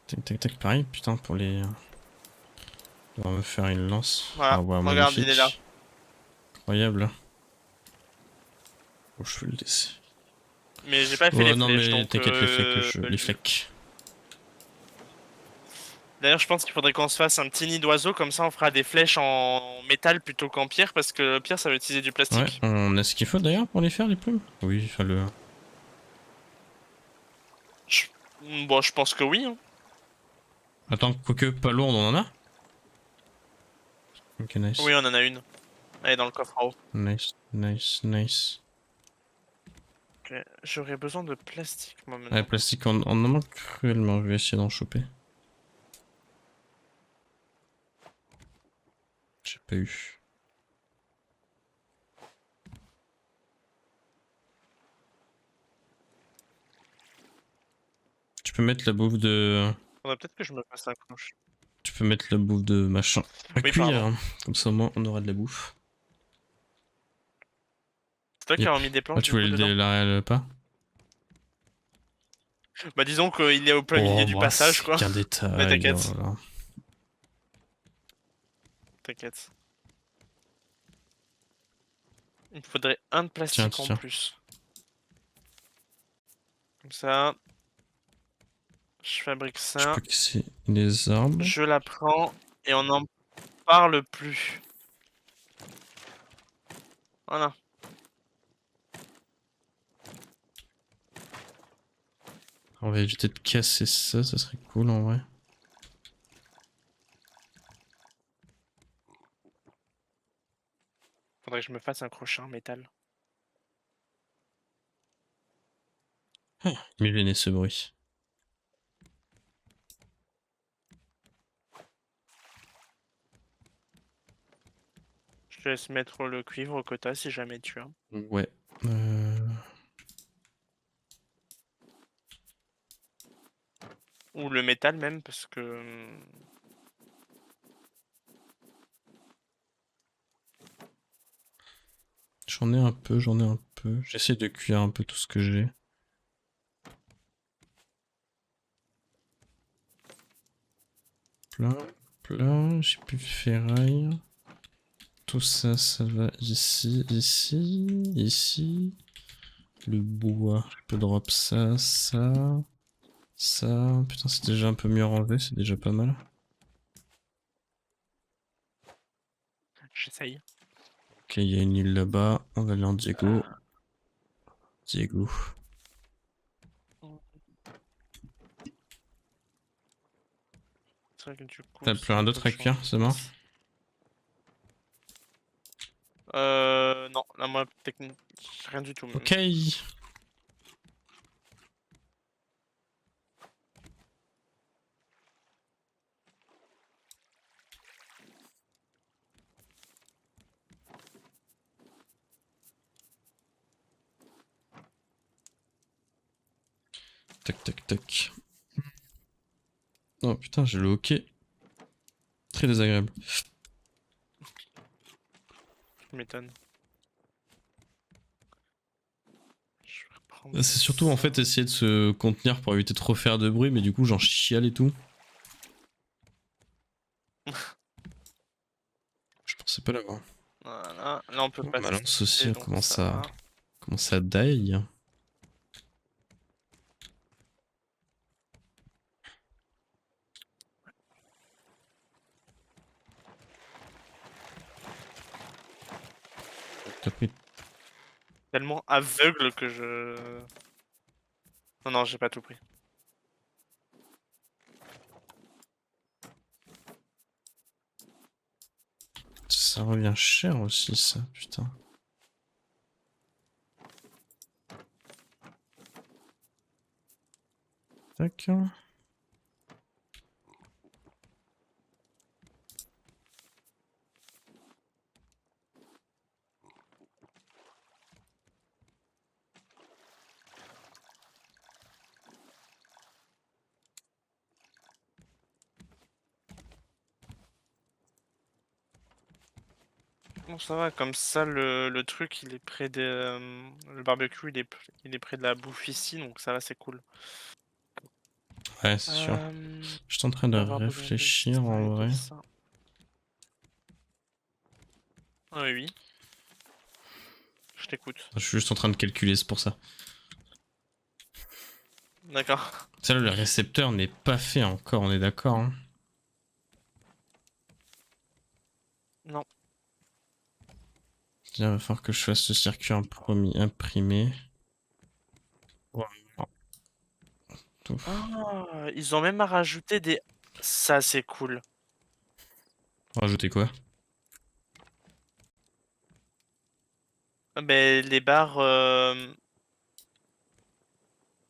Tac tac tac, pareil, putain, pour les... On va me faire une lance. Voilà, Ah ouais, regarde, il est là. magnifique. Incroyable. Oh, je vais le laisser. Mais j'ai pas fait les Ouais, non flèches, mais donc... t'inquiète, les flecs, les flecs. D'ailleurs, je pense qu'il faudrait qu'on se fasse un petit nid d'oiseau, comme ça on fera des flèches en métal plutôt qu'en pierre, parce que pierre ça va utiliser du Ouais, plastique. on a ce qu'il faut d'ailleurs pour les faire, les plumes. Oui, enfin le... Je... Bon, je pense que oui. Hein. Attends, quoique pas lourd, on en a. Ok, nice. Oui, on en a une. Elle est dans le coffre à eau. Nice, nice, nice. Ok. J'aurais besoin de plastique, moi, Ouais, maintenant. plastique, on en manque cruellement, je vais essayer d'en choper. J'ai pas eu. Tu peux mettre la bouffe de... Faudrait peut-être que je me fasse un cloche. Tu peux mettre la bouffe de machin à Oui, cuire, pardon. hein. Comme ça au moins on aura de la bouffe. C'est toi qui Yep. as remis des Ah, planches, tu du coup, voulais dedans? le pas? Bah, disons qu'il est au plein milieu Oh, du bah, passage, c'est quoi. qu'un Mais détail, oh t'inquiète. là là. T'inquiète. Il me faudrait un de Tiens, plastique en tiens. plus. Comme ça, je fabrique Je ça. peux casser les arbres. Je la prends et on n'en parle plus. Voilà. On va éviter de casser ça, ça serait cool en vrai. Faudrait que je me fasse un crochet en métal. Il m'est gêné ce bruit. Je te laisse mettre le cuivre que t'as si jamais tu as. Ouais. Ou le métal même, parce que... J'en ai un peu, j'en ai un peu. J'essaie de cuire un peu tout ce que j'ai. Plein, plein, j'ai plus de ferraille. Tout ça, ça va ici, ici, ici. Le bois, je peux drop ça, ça, ça. Putain, c'est déjà un peu mieux rangé, c'est déjà pas mal. J'essaye. Ok, il y a une île là-bas. On va aller en Diego. Diego. C'est vrai que du coup, T'as plus ça rien on peut d'autre le à cuire, changer de c'est mort? place. Non, là moi, technique, rien du tout même. Ok. Tac, tac, tac. Oh putain, j'ai le hockey. Très désagréable. Je m'étonne. Je vais reprendre C'est surtout en ça. fait essayer de se contenir pour éviter de trop faire de bruit, mais du coup j'en chiale et tout. Je pensais pas l'avoir. Voilà. Là, on peut Oh, pas ma lance aussi, tester, elle donc ça va. commence à die. T'as pris... Tellement aveugle que je... Non, non, j'ai pas tout pris. Ça revient cher aussi, ça, putain. Tac. Bon, ça va, comme ça, le truc, il est près de... le barbecue, il est près de la bouffe ici, donc ça va, c'est cool. Ouais, c'est sûr. Je suis en train on de va avoir besoin de réfléchir ça en et de vrai. ça. Ah oui, oui. Je t'écoute. Je suis juste en train de calculer, c'est pour ça. D'accord. Ça, là, le récepteur n'est pas fait encore, on est d'accord. Hein. Non. Il va falloir que je fasse ce circuit imprimé. Ouais. Ah, ils ont même à rajouter des... Ça, c'est cool. Rajouter quoi? Ben, les barres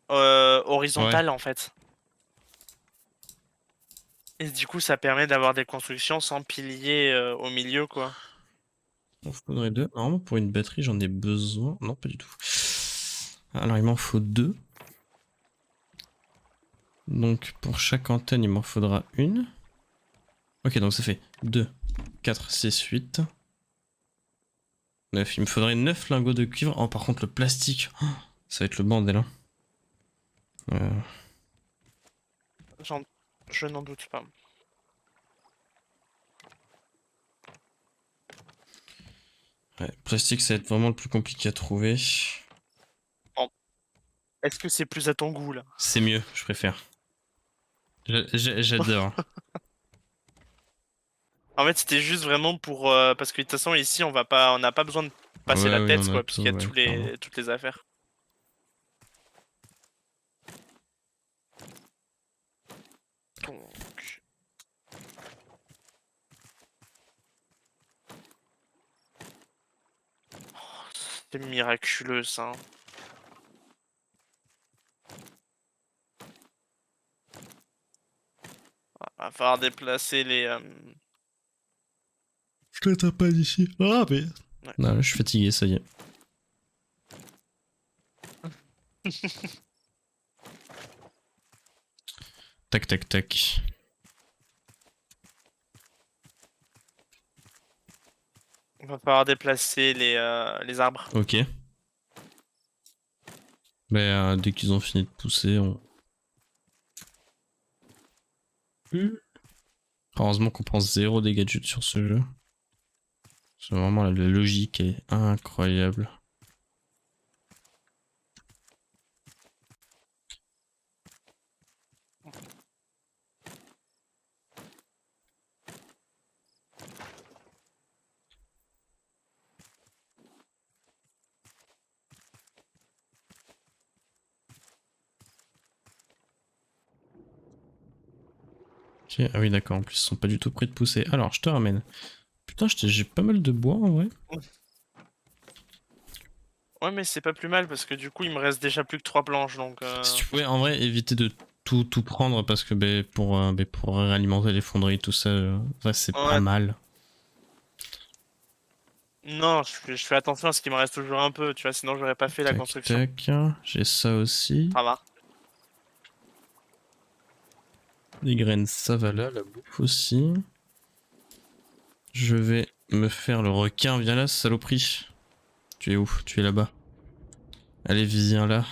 Ouais. horizontales, en fait. Et du coup, ça permet d'avoir des constructions sans piliers au milieu, quoi. Il faudrait deux. Normalement, pour une batterie, j'en ai besoin. Non, pas du tout. Alors, il m'en faut deux. Donc, pour chaque antenne, il m'en faudra une. Ok, donc ça fait 2, 4, 6, 8, 9. Il me faudrait 9 lingots de cuivre. Oh, par contre, le plastique, oh, ça va être le bordel. Hein. Euh, J'en- Je n'en doute pas. ouais, plastique, ça va être vraiment le plus compliqué à trouver. Bon. Est-ce que c'est plus à ton goût, là? C'est mieux, je préfère. J'adore. En fait, c'était juste vraiment pour... parce que de toute façon, ici, on n'a pas besoin de passer la Ouais, oui, tête, on a quoi, tout, puisqu'il y a ouais, clairement. toutes les affaires. Donc... C'est miraculeux, ça. Hein. Va falloir déplacer les... Je t'attends pas d'ici. Ah, mais. ouais. Non, là, je suis fatigué, ça y est. Tac, tac, tac. On va falloir déplacer les arbres. Ok. Mais dès qu'ils ont fini de pousser, on. Heureusement qu'on prend 0 dégâts de chute sur ce jeu. C'est vraiment la logique est incroyable. Ok, ah oui, d'accord, en plus ils sont pas du tout prêts de pousser. Alors, je te ramène. Putain, j'ai pas mal de bois en vrai. Ouais, mais c'est pas plus mal, parce que du coup, il me reste déjà plus que 3 planches, donc... Si tu pouvais en vrai éviter de tout prendre parce que pour réalimenter les fonderies, tout ça, ouais, c'est pas Ouais, mal. non, je fais attention à ce qu'il me reste toujours un peu, tu vois, sinon j'aurais pas fait la Tac, construction. tac. J'ai ça aussi. Ça va. Les graines, ça va là, la bouffe aussi. Je vais me faire le requin. Viens là, saloperie. Tu es où? Tu es là-bas. Allez, viens là.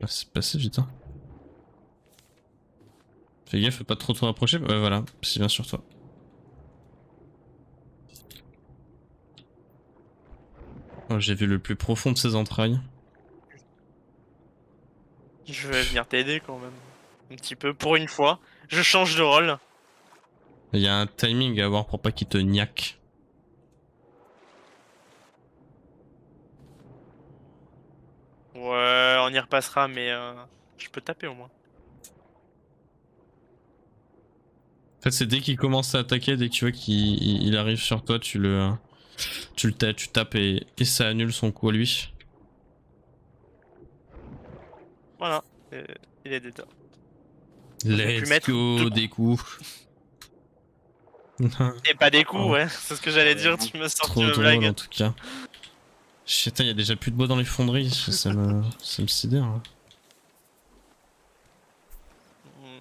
Ah, c'est passé vite, hein. Fais gaffe, faut pas trop te rapprocher. Ouais, voilà, c'est bien sur toi. Oh, j'ai vu le plus profond de ses entrailles. Je vais venir t'aider quand même. Un petit peu, pour une fois. Je change de rôle. Il y a un timing à avoir pour pas qu'il te niaque. Ouais, on y repassera, mais je peux taper au moins. En fait, c'est dès qu'il commence à attaquer, dès que tu vois qu'il arrive sur toi, tu tapes et ça annule son coup à lui. Voilà, il est déter. Je vais plus Let's mettre deux go, des coups. coups. Et pas des coups, Oh, ouais. C'est ce que j'allais dire, tu me sorti trop ma drôle en blague. tout cas. Shit, il y a déjà plus de bois dans les fonderies, ça me sidère. Hein.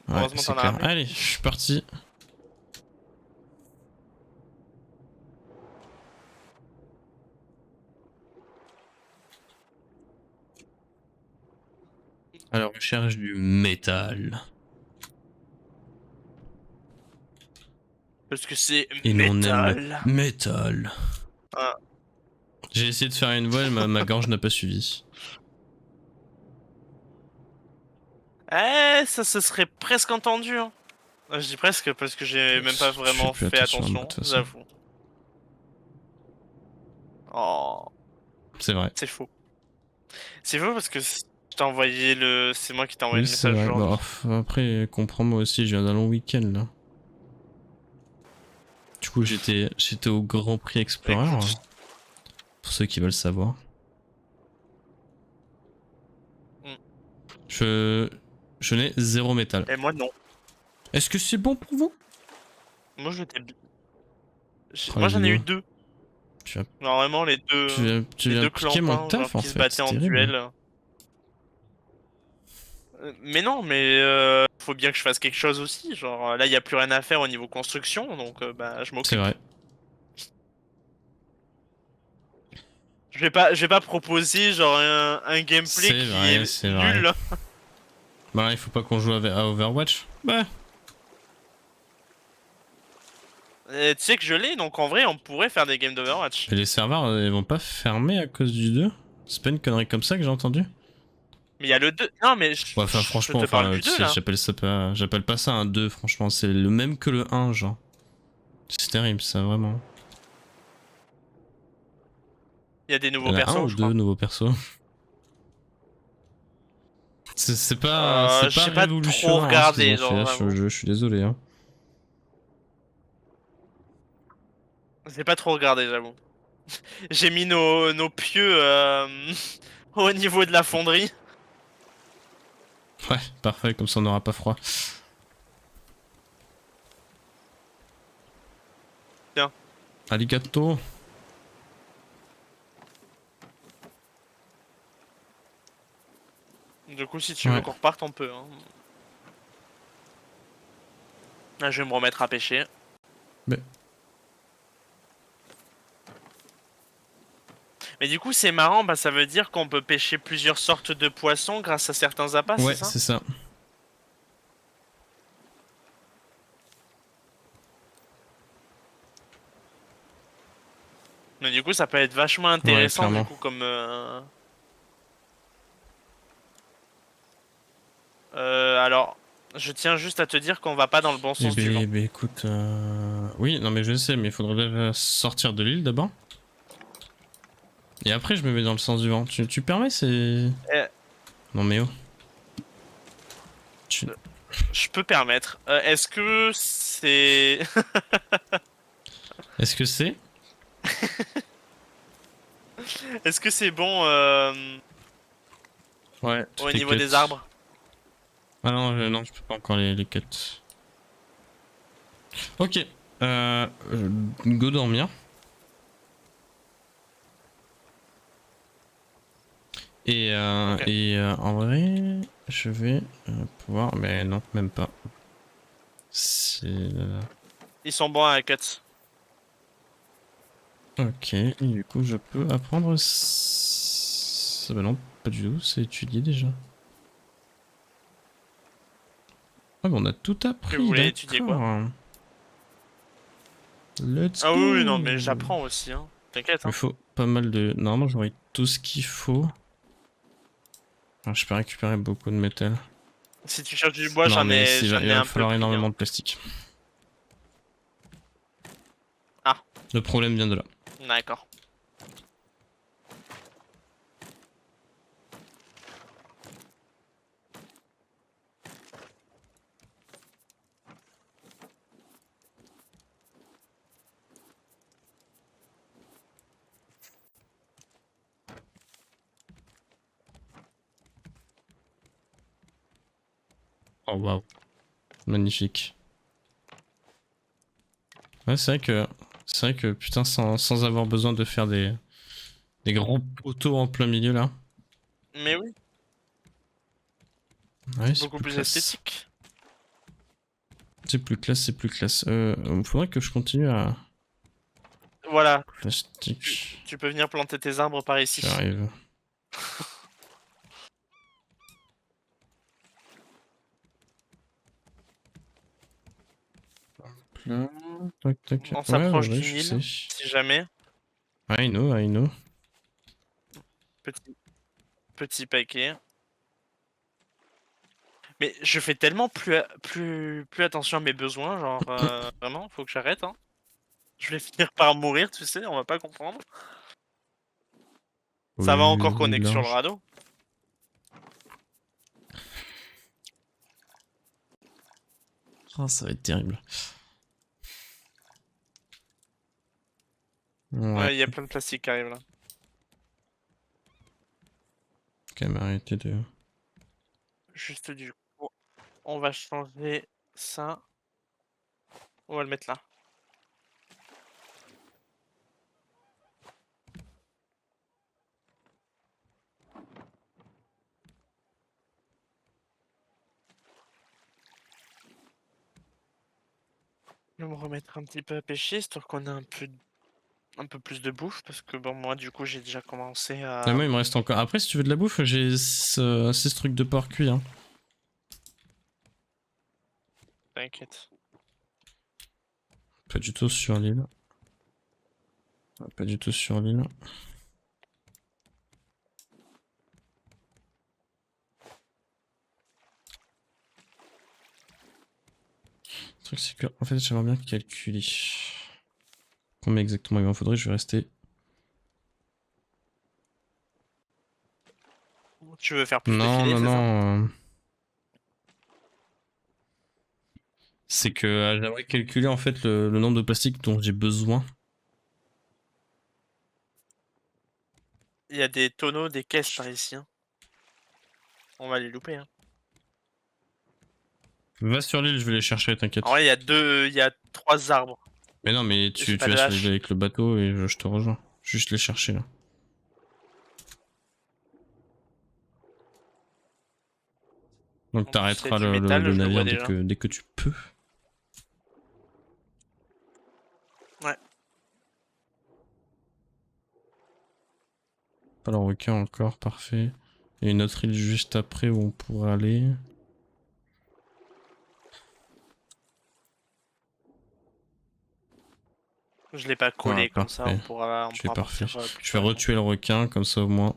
Ouais, Heureusement, c'est t'en as clair. ramené. Allez, je suis parti. À la recherche du métal. Parce que c'est Et nous on aime le métal. métal. Ah. J'ai essayé de faire une voile, ma gorge n'a pas suivi. Eh, ça se serait presque entendu, hein. Je dis presque parce que j'ai même pas Je fais vraiment plus fait attention à moi de attention, toute façon. j'avoue. Oh, C'est vrai. c'est faux. C'est faux parce que je t'ai envoyé le... C'est moi qui t'ai envoyé Oui, le c'est message vrai. Bah, aujourd'hui. après, comprends, moi aussi, je viens d'un long week-end là. Du coup, j'étais au Grand Prix Explorer, Écoute, hein, pour ceux qui veulent savoir. mm. Je n'ai zéro métal. Et moi non. Est-ce que c'est bon pour vous? Moi je t'ai... Oh, Moi les j'en ai eu doigts. deux. Tu vas, Normalement tu les viens deux piquer mon clampins genre taf en qui se fait, battaient c'est en terrible. duel. Mais non, mais faut bien que je fasse quelque chose aussi. Genre là, il y a plus rien à faire au niveau construction, donc bah je C'est m'occupe. vrai. Je vais pas proposer genre un gameplay C'est qui vrai, est c'est vrai. nul. Bah là, il faut pas qu'on joue à Overwatch. Bah, Tu sais que je l'ai, donc en vrai, on pourrait faire des games d'Overwatch. et les serveurs, ils vont pas fermer à cause du 2? C'est pas une connerie comme ça que j'ai entendu? Mais il y a le 2. Non, mais Ouais, enfin, je franchement, te parle enfin, du tu 2 sais, là. j'appelle pas ça un 2, franchement, c'est le même que le 1, genre. C'est terrible, ça, vraiment. Il y a des Il nouveaux y en a un persos, ou je deux crois. nouveaux persos? C'est pas J'ai pas trop révolutionnaire hein, ce qu'ils ont regardé, fait, genre là, vraiment. je suis désolé. Hein. J'ai pas trop regardé, j'avoue. J'ai mis nos pieux au niveau de la fonderie. Ouais, parfait, comme ça on n'aura pas froid. Tiens. Arigato. Du coup, si tu veux Ouais. qu'on reparte, on peut. Hein. Là, je vais me remettre à pêcher. Mais, Mais du coup, c'est marrant, bah, ça veut dire qu'on peut pêcher plusieurs sortes de poissons grâce à certains appâts, c'est ouais, ça? c'est ça. Mais du coup, ça peut être vachement Ouais, intéressant, du clairement. coup, comme... alors, je tiens juste à te dire qu'on va pas dans le bon Eh sens du vent. ben, écoute, oui, non mais je sais, mais il faudrait déjà sortir de l'île d'abord. Et après, je me mets dans le sens du vent. Tu permets, c'est... Eh, Non mais oh. Tu... je peux permettre. Est-ce que c'est... Est-ce que c'est... Est-ce que c'est bon Ouais, au toutes les niveau des quêtes. arbres? Ah non, non, je peux pas encore les quêtes. Ok, go dormir. Ok. En vrai, je vais pouvoir... Mais non, même pas. C'est... Ils sont bons à cuts. Ok, et du coup je peux apprendre... Bah non, pas du tout, c'est étudié déjà. Ah bah on a tout Que vous appris, voulez étudier quoi? d'accord. Let's Ah oui, oui, non, mais go. j'apprends aussi, hein. T'inquiète, Il hein. faut pas mal de... Normalement j'aurai tout ce qu'il faut. Ah, je peux récupérer beaucoup de métal. Si tu cherches du bois, Non mais j'en il ai va un peu falloir pris, énormément hein. de plastique. Ah, Le problème vient de là. d'accord. Oh waouh. Magnifique. Ouais c'est vrai que... C'est vrai que putain sans avoir besoin de faire des grands poteaux en plein milieu là. Mais oui, Ouais c'est c'est beaucoup plus plus classe. esthétique. C'est plus classe, c'est plus classe. Faudrait que je continue à... Voilà, Plastique. tu peux venir planter tes arbres par ici. J'arrive. Tac, tac. On Ouais, s'approche ouais, du je Nil, sais. si jamais. I know, I know. Petit, petit paquet. Mais je fais tellement plus attention à mes besoins, genre vraiment, faut que j'arrête, hein. Je vais finir par mourir, tu sais, on va pas comprendre. Ça va Oui, encore oui, connecter sur le large. radeau. Ah, ça va être terrible. Ouais. Ouais, il y a plein de plastique qui arrive là. Quand même arrêter de... Juste du coup, on va changer ça. On va le mettre là. Je vais me remettre un petit peu à pêcher, histoire qu'on ait un peu plus de bouffe, parce que bon, moi du coup j'ai déjà commencé Ah, à... moi, il me reste encore... Après, si tu veux de la bouffe, j'ai 6 trucs de porc cuit, hein. T'inquiète. Pas du tout sur l'île. Pas du tout sur l'île. Le truc, c'est que, en fait, j'aimerais bien calculer combien exactement il m'en faudrait. Je vais rester. Tu veux faire plus de Non, filets, non, c'est ça? non. C'est que j'aimerais calculer en fait le nombre de plastiques dont j'ai besoin. Il y a des tonneaux, des caisses par ici, hein. On va les louper, hein. Va sur l'île, je vais les chercher, En t'inquiète. vrai, il y a 3 arbres. Mais non, mais Et j'ai tu pas vas de sur l'île hache. avec le bateau et je te rejoins. Juste les chercher là. Donc En plus, il y a t'arrêteras du le métal, je le vois navire déjà. dès que tu peux. Ouais. Pas le requin encore, parfait. Il y a une autre île juste après où on pourra aller. Je l'ai pas Ah, collé comme ça, parfait. on Tu es pourra parfait. partir plus Je vais sereinement. retuer le requin, comme ça au moins.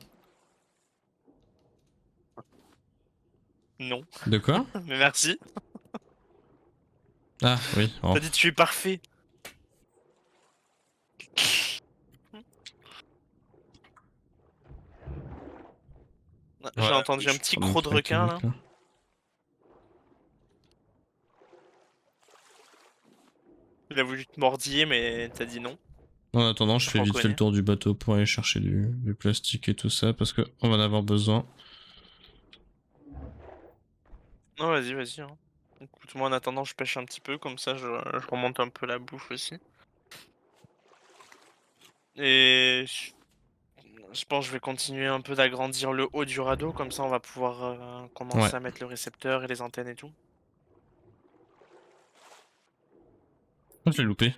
Non, De quoi? mais merci. Ah, oui. Oh. T'as dit tu es parfait. J'ai Ouais, entendu je un suis petit en train de me croc de craquer requin vite là. là. Il a voulu te mordiller, mais t'as dit non. En attendant, je Je fais vite fait le reconnais. tour du bateau pour aller chercher du plastique et tout ça parce que on va en avoir besoin. Non, vas-y, vas-y, hein. Écoute, moi en attendant, je pêche un petit peu, comme ça je remonte un peu la bouffe aussi. Et je pense que je vais continuer un peu d'agrandir le haut du radeau, comme ça on va pouvoir Ouais. commencer à mettre le récepteur et les antennes et tout. Oh, je l'ai loupé.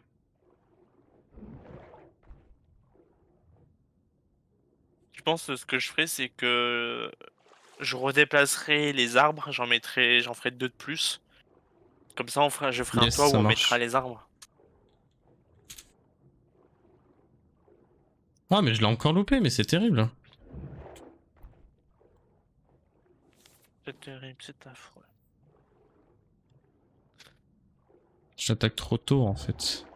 Je pense que ce que je ferai, c'est que je redéplacerai les arbres, j'en ferai deux de plus. Comme ça, je ferai un Yes, toit où ça on mettra marche. les arbres. Ah, mais je l'ai encore loupé, mais c'est terrible. C'est terrible, c'est affreux. J'attaque trop tôt en fait.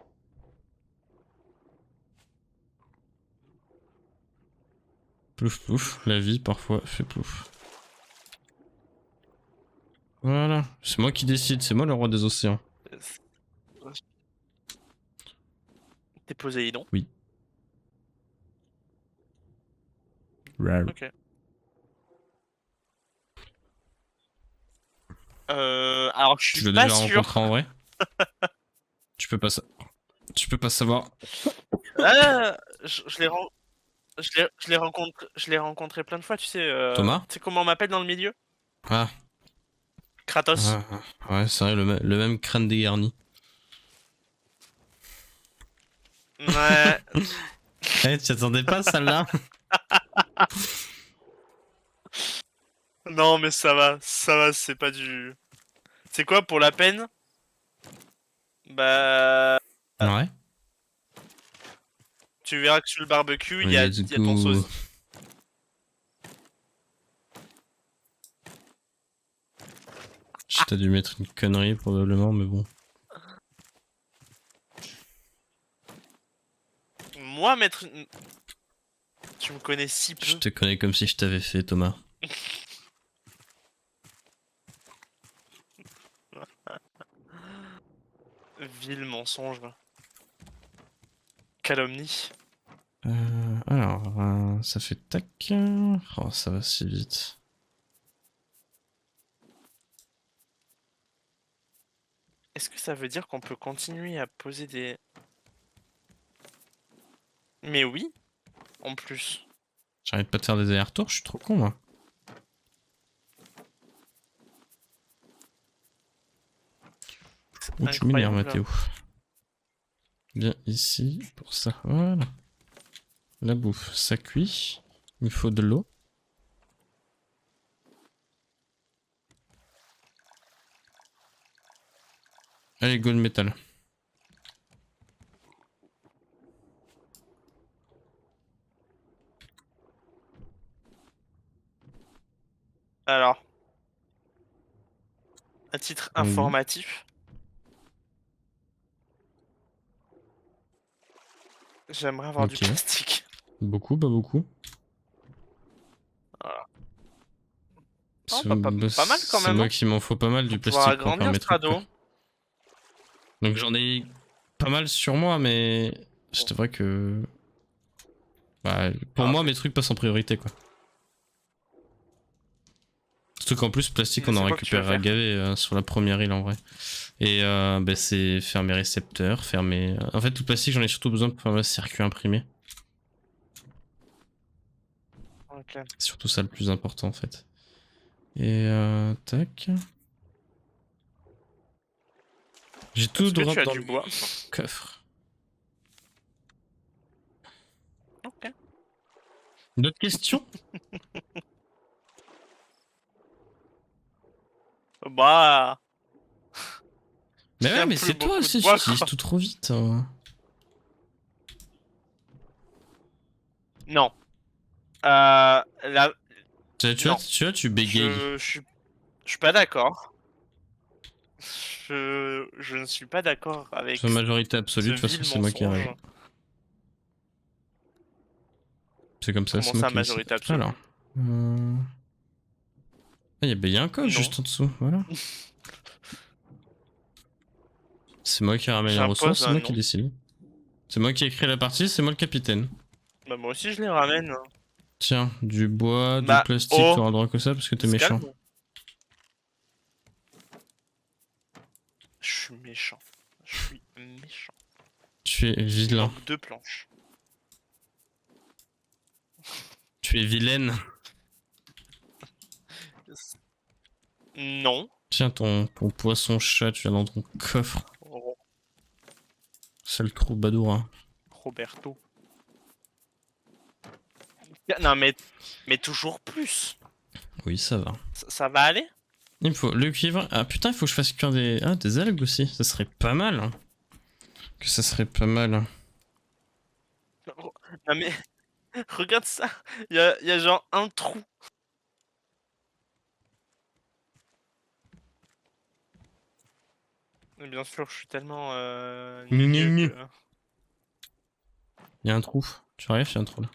Plouf plouf, la vie parfois fait plouf. Voilà, c'est moi qui décide, c'est moi le roi des océans. T'es Poséidon. Oui. Rar. Ok. Alors je Tu suis l'as pas déjà rencontré sûr. en vrai? Tu peux pas Tu peux pas savoir. Ah, je l'ai rencontré plein de fois, Thomas? tu sais comment on m'appelle dans le milieu? Ah, Kratos. ouais, c'est vrai, le même crâne dégarni. Ouais. Eh, tu attendais pas celle-là? Non, mais ça va, c'est pas du. C'est quoi pour la peine? Bah, Ouais. tu verras que sur le barbecue, il Let's y a ton go. sosie. T'as dû mettre une connerie probablement, mais bon. Moi, mettre une... Tu me connais si Je peu. te connais comme si je t'avais fait, Thomas. Vil mensonge. Calomnie. Alors, ça fait tac. Oh, ça va si vite. Est-ce que ça veut dire qu'on peut continuer à poser des... Mais oui, en plus. J'arrête pas de faire des allers-retours, je suis trop con, moi. Où tu m'énerves, Incroyable. Mathéo. Bien ici, pour ça. Voilà. La bouffe, ça cuit. Il me faut de l'eau. Allez, gold metal. Alors, à titre Oui. informatif, j'aimerais avoir du Ok. plastique. Beaucoup, pas beaucoup. Voilà. Oh, C'est pas mal quand c'est même, moi hein, qui m'en faut pas mal du pour pouvoir plastique pour faire agrandir mes ce trucs, quoi. radeau. Donc j'en ai pas mal sur moi, mais je te vrai que... Bah, pour moi, Parfait. mes trucs passent en priorité, quoi. Surtout qu'en plus, plastique, Mais on en c'est quoi que tu veux récupérera faire? gavé sur la première île, en vrai. Et bah, c'est faire mes récepteurs, faire mes... En fait, tout le plastique, j'en ai surtout besoin pour faire mes circuits imprimés. Ok. C'est surtout ça le plus important, en fait. Et tac... J'ai tout Est-ce que drop tu as dans du le bois? coffre. Ok. D'autres questions? Bah, Mais ouais, tiens mais plus c'est toi, beaucoup de tu bois, utilises quoi. tout trop vite. Hein. Non. La... Non. Tu bégayes. Je suis pas d'accord. Je ne suis pas d'accord Sur avec majorité absolue, ce de toute façon, vil c'est moi qui ai mensonge. raison. C'est comme ça, Comment c'est moi ça, qui décide. majorité Alors. absolue? Euh... Ah, y a un coffre Non. juste en dessous, voilà. C'est moi qui ramène les ressources, J'impose c'est un moi qui non. décide. C'est moi qui ai créé la partie, c'est moi le capitaine. Bah, moi aussi, je les ramène. Tiens, du bois, du Bah, plastique, oh, t'auras le droit que ça parce que t'es il se méchant. calme. Je suis méchant. Je suis méchant. Tu es Il me vilain. manque 2 planches. Tu es vilaine. Non. Tiens, ton poisson chat, tu l'as dans ton coffre. Sale troubadour. Hein. Roberto. Non, mais toujours plus. Oui, ça va. Ça va aller? Il me faut le cuivre. Ah putain, il faut que je fasse cuire des algues aussi. Ça serait pas mal. Hein. Que ça serait pas mal. Non, mais regarde ça. Il y a genre un trou. Mais bien sûr, je suis tellement gneu Gnu. que... Il y a un trou. Tu arrives, il y a un trou là.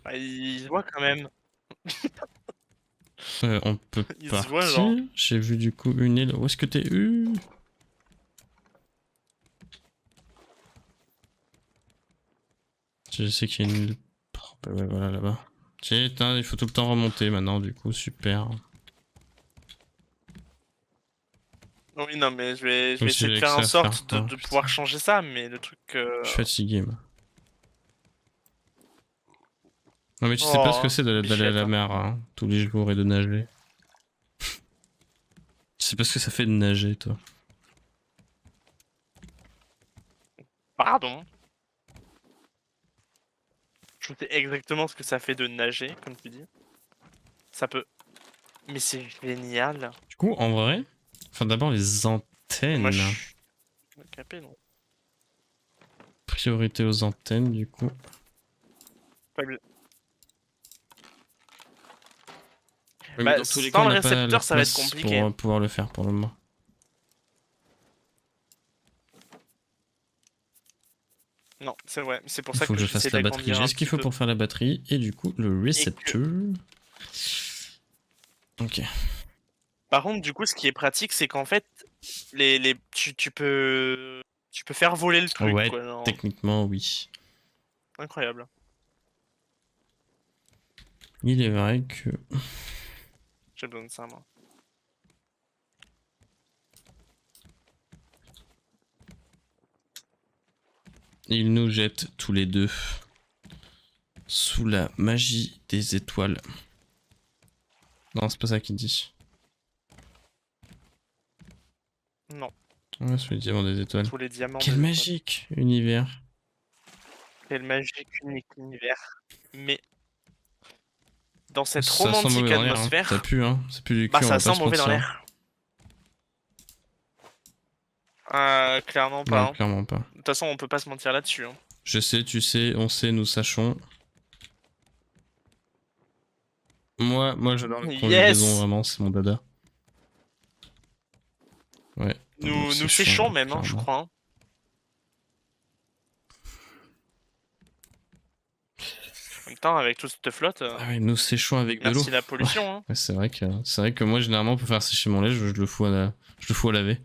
Bah, il se voit quand même. On peut Il se voit, partir. genre. J'ai vu du coup une île. Où est-ce que t'es Je sais qu'il y a une île. Oh, bah ouais, voilà là-bas. Tiens, il faut tout le temps remonter maintenant, du coup, super. Oui, non, mais je Comme vais si essayer de j'avais que faire ça en à faire. sorte Oh, de putain. pouvoir changer ça, mais le truc... Je suis fatigué, moi. Non, mais tu sais pas ce que Oh, c'est d'aller à bichette, la hein. mer hein, tous les jours et de nager. Tu sais pas ce que ça fait de nager, toi. Pardon. Je sais exactement ce que ça fait de nager, comme tu dis. Ça peut Mais c'est génial. Du coup, en vrai, enfin d'abord les antennes. Moi, je suis capé, non? Priorité aux antennes, du coup. Pas bien. Oui, mais Bah, dans tous les cas, sans on le n'a pas la récepteur, ça va être place compliqué. pour pouvoir le faire pour le moment. Non, c'est vrai. C'est pour Il ça faut que que je j'essaie fasse la batterie. d'agrandir J'ai un ce qu'il petit faut peu. pour faire la batterie et du coup le Et que... récepteur. Ok. Par contre, du coup, ce qui est pratique, c'est qu'en fait, tu peux faire voler le truc, Ouais, quoi. Genre, techniquement oui. incroyable. Il est vrai que J'ai besoin de ça, moi. il nous jette tous les deux sous la magie des étoiles. Non, c'est pas ça qu'il dit. Non, Ouais, sous les diamants des étoiles. tous les diamants Quel des étoiles. magique univers. Quel magique, unique univers. Mais dans cette Ça sent mauvais romantique dans l'air, hein. Ça atmosphère, pue, hein. C'est plus du bah cul, on ça va pas sent se mauvais dans mentir. l'air. Clairement pas. Non, Hein. clairement pas. De toute façon, on peut pas se mentir là-dessus. Hein. Je sais, tu sais, on sait, nous sachons. Moi j'adore la conjugaison, Yes! vraiment, c'est mon dada. Ouais, Nous séchons, séchons ouais, même, hein, je clairement. crois. Hein. En même temps, avec toute cette flotte, Ah ouais, nous séchons avec de l'eau. merci la Ouais, pollution. Hein. ouais, c'est vrai que moi généralement pour faire sécher mon lait, je le fous à laver.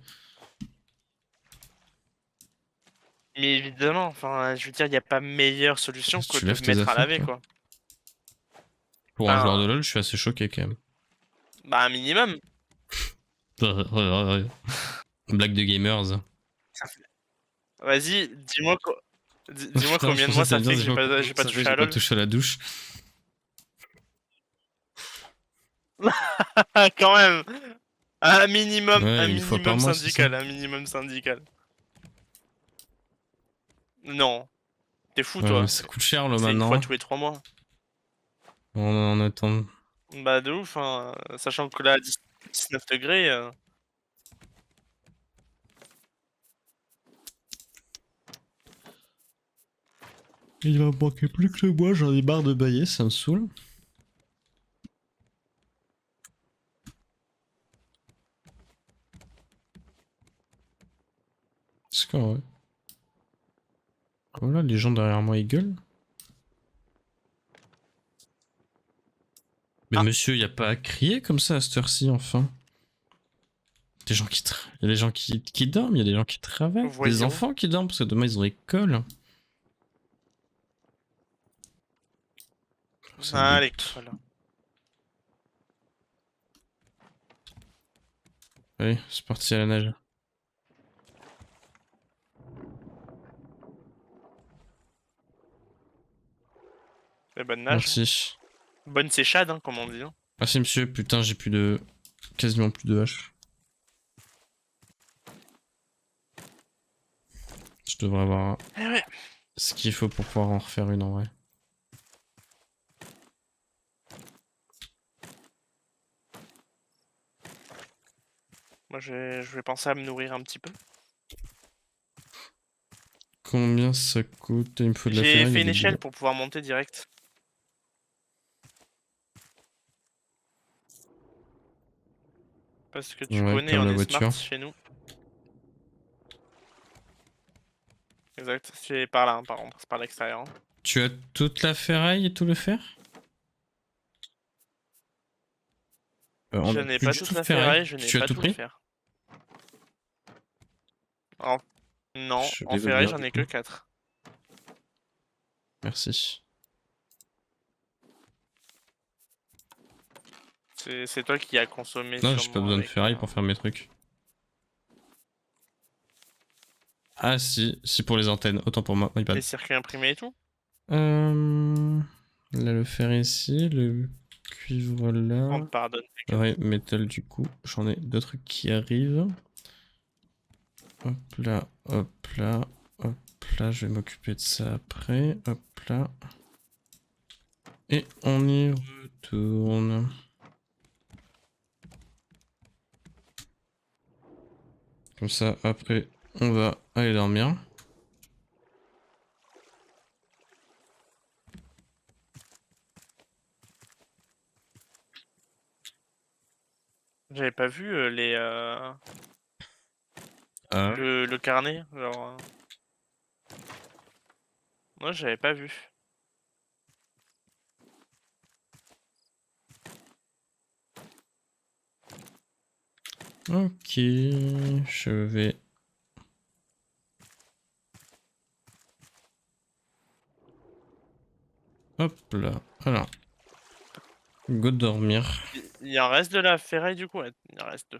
Mais évidemment, enfin, je veux dire, il n'y a pas meilleure solution que Tu de le lèves tes mettre à affaires, laver, toi. quoi. Pour un joueur de Enfin, LoL, je suis assez choqué quand même. bah, un minimum. Blague de gamers. Vas-y, dis-moi dis-moi Putain, je combien de pensais mois que ça t'allais dire, fait que dis-moi combien de j'ai temps pas ça fait, touché à j'ai pas LoL. touché à la douche. Quand même! Ouais, Un une fois par minimum mois, c'est ça? syndical, un minimum syndical. Non, t'es fou, Ouais, mais toi. ça coûte cher là C'est une fois maintenant. tous les 3 mois. On attend. Bah, de ouf, hein. Sachant que là, à 19 degrés, Il va me manquer plus que moi, j'en ai marre de bailler, ça me saoule. C'est quoi, ouais. Voilà, les gens derrière moi ils gueulent. Mais Ah. monsieur, y a pas à crier comme ça à cette heure-ci, enfin. Des gens qui y a des gens qui dorment, il y a des gens qui travaillent, des voyons. enfants qui dorment parce que demain ils ont école. Ça me Ah, dégoûte. l'école. Allez, c'est parti à la nage. Eh, bonne nage. Hein. Merci. Bonne séchade, hein, comme on dit. Hein. Merci monsieur, putain j'ai plus de... quasiment plus de hache. Je devrais avoir Eh ouais. ce qu'il faut pour pouvoir en refaire une en vrai. Moi, je vais penser à me nourrir un petit peu. Combien ça coûte? Il me faut de la J'ai ferraille fait et une des échelle boules. pour pouvoir monter direct. Parce que tu Ouais, connais, comme on la est smart voiture. chez nous. Exact, c'est par là, hein, par contre, c'est par l'extérieur. Hein. Tu as toute la ferraille et tout le fer? On Je a n'ai plus pas du toute tout de la ferraille. ferraille, je n'ai Tu as pas tout tout le pris? fer. En- Non, Je en les veux ferraille, bien j'en du ai coup. que 4. Merci. C'est toi qui as consommé Non, j'ai pas sûrement besoin de avec... ferraille pour faire mes trucs. Ah si, si pour les antennes, autant pour moi, my les bad. circuits imprimés et tout. Euh... Là le fer ici, le cuivre On là. te pardonne. Ouais, métal du coup, j'en ai deux trucs qui arrivent. Hop là, hop là, hop là, je vais m'occuper de ça après. Hop là. Et on y retourne. Comme ça, après, on va aller dormir. J'avais pas vu Ah. le carnet, genre. Moi, j'avais pas vu. Ok, je vais... Hop là, alors. Go dormir. Il y a un reste de la ferraille du coup? Ouais, il en reste deux.